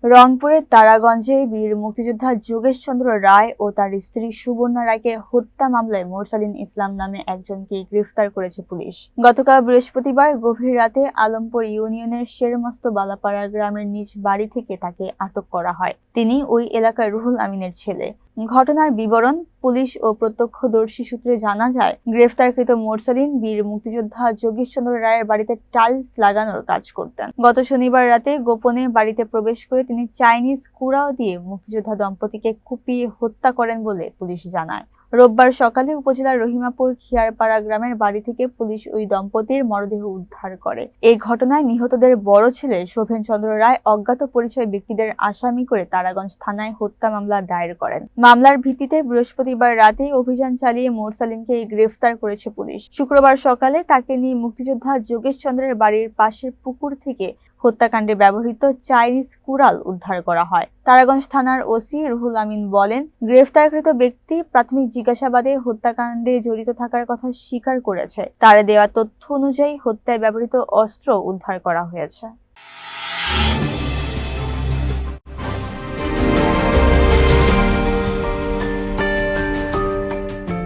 রংপুরের তারাগঞ্জে বীর মুক্তিযোদ্ধা যোগেশ চন্দ্র রায় ও তার স্ত্রী সুবর্ণা রায়কে হত্যা মামলায় মোরসালিন ইসলাম নামে একজনকে গ্রেফতার করেছে পুলিশ। গতকাল বৃহস্পতিবার গভীর রাতে আলমপুর ইউনিয়নের শেরমস্ত বালাপাড়া গ্রামের নিজ বাড়ি থেকে তাকে আটক করা হয়। তিনি ওই এলাকার রুহুল আমিনের ছেলে। ঘটনার বিবরণ, পুলিশ ও প্রত্যক্ষদর্শী সূত্রে জানা যায়, গ্রেফতারকৃত মোরসালিন বীর মুক্তিযোদ্ধা যোগেশ চন্দ্র রায়ের বাড়িতে টাইলস লাগানোর কাজ করতেন। গত শনিবার রাতে গোপনে বাড়িতে প্রবেশ করে তিনি চাইনিজ কুড়াল দিয়ে মুক্তিযোদ্ধা দম্পতিকে কুপিয়ে হত্যা করেন বলে পুলিশ জানায়। রোববার সকালে উপজেলার রহিমাপুর খিয়ারপাড়া গ্রামের বাড়ি থেকে পুলিশ ওই দম্পতির মরদেহ উদ্ধার করে। এই ঘটনায় নিহতদের বড় ছেলে শোভেন চন্দ্র রায় অজ্ঞাত পরিচয় ব্যক্তিদের আসামি করে তারাগঞ্জ থানায় হত্যা মামলা দায়ের করেন। মামলার ভিত্তিতে বৃহস্পতিবার রাতে অভিযান চালিয়ে মোরসালিনকে গ্রেফতার করেছে পুলিশ। শুক্রবার সকালে তাকে নিয়ে মুক্তিযোদ্ধা যোগেশ চন্দ্রের বাড়ির পাশের পুকুর থেকে হত্যাকাণ্ডে ব্যবহৃত চাইনিজ কুড়াল উদ্ধার করা হয়। তারাগঞ্জ থানার ওসি রুহুল আমিন বলেন, গ্রেফতারকৃত ব্যক্তি প্রাথমিক জিজ্ঞাসাবাদে হত্যাকাণ্ডে জড়িত থাকার কথা স্বীকার করেছে। তার দেওয়া তথ্য অনুযায়ী হত্যায় ব্যবহৃত অস্ত্র উদ্ধার করা হয়েছে।